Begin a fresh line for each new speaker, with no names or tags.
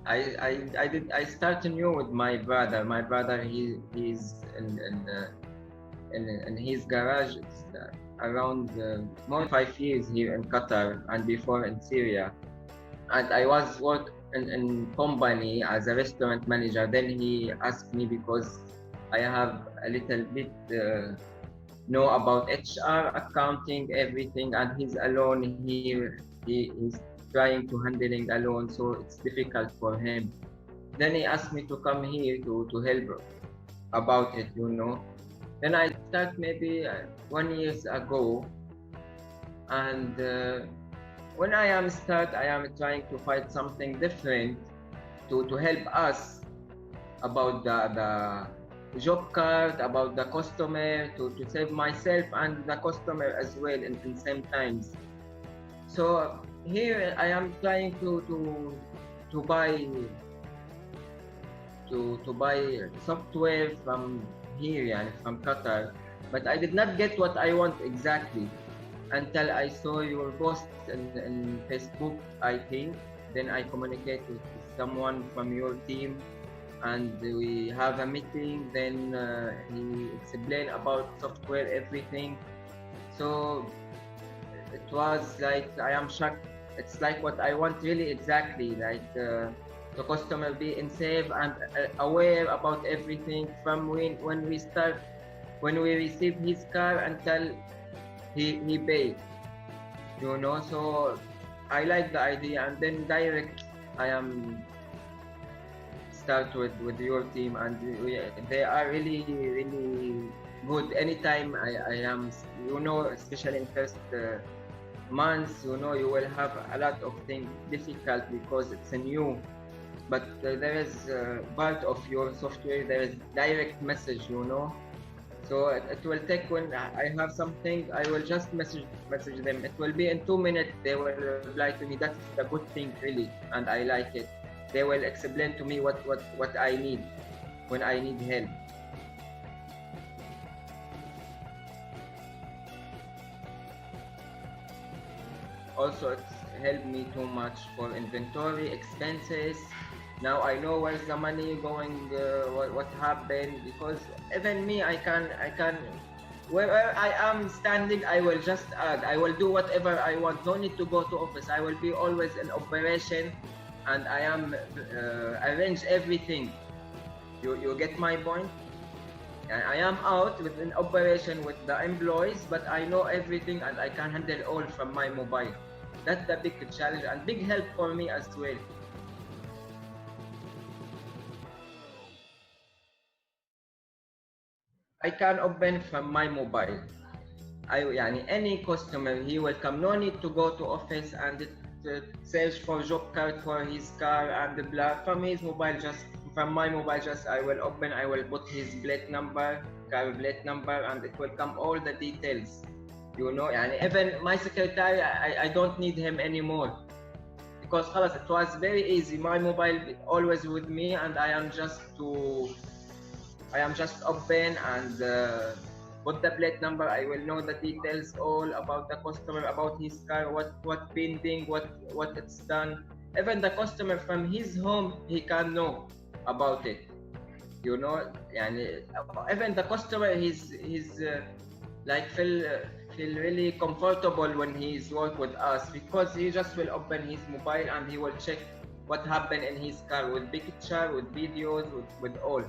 I started new with my brother. My brother, he's in his garage. It's around more than 5 years here in Qatar and before in Syria. And I was work in company as a restaurant manager. Then he asked me because I have a little bit know about HR, accounting, everything, and he's alone here. He is trying to handling alone, so it's difficult for him. Then he asked me to come here to help about it, you know. Then I start maybe 1 year ago, and when I am trying to find something different to help us about the job card, about the customer, to save myself and the customer as well in same times. So here I am trying to buy software from here and from Qatar, but I did not get what I want exactly until I saw your post in Facebook, I think. Then I communicate with someone from your team and we have a meeting. Then he explained about software, everything. So it was like, I am shocked. It's like what I want really exactly, like the customer being safe and aware about everything from when we receive his car until he paid, you know. So I like the idea, and then direct I am start with your team, and they are really good. Anytime I am, you know, especially in first months, you know, you will have a lot of things difficult because it's a new. But there is part of your software, there is direct message, you know. So it will take, when I have something, I will just message them. It will be in 2 minutes, they will reply to me. That's the good thing really, and I like it. They will explain to me what I need when I need help. Also, it's helped me too much for inventory expenses. Now I know where's the money going, what happened, because even me, I can wherever I am standing, I will just add. I will do whatever I want. No need to go to office. I will be always in operation, and I am arrange everything. You get my point? I am out with an operation with the employees, but I know everything and I can handle all from my mobile. That's the big challenge and big help for me as well. I can open from my mobile. Any customer, he will come. No need to go to office and search for job card for his car and blah. From his mobile, from my mobile, I will open. I will put his plate number, car plate number, and it will come all the details. You know, and even my secretary, I don't need him anymore, because it was very easy. My mobile always with me, and I am just open and put the plate number. I will know the details all about the customer, about his car, what pending, what it's done. Even the customer from his home, he can know about it. You know, and even the customer, he's like feel really comfortable when he's work with us, because he just will open his mobile and he will check what happened in his car with picture, with videos, with all.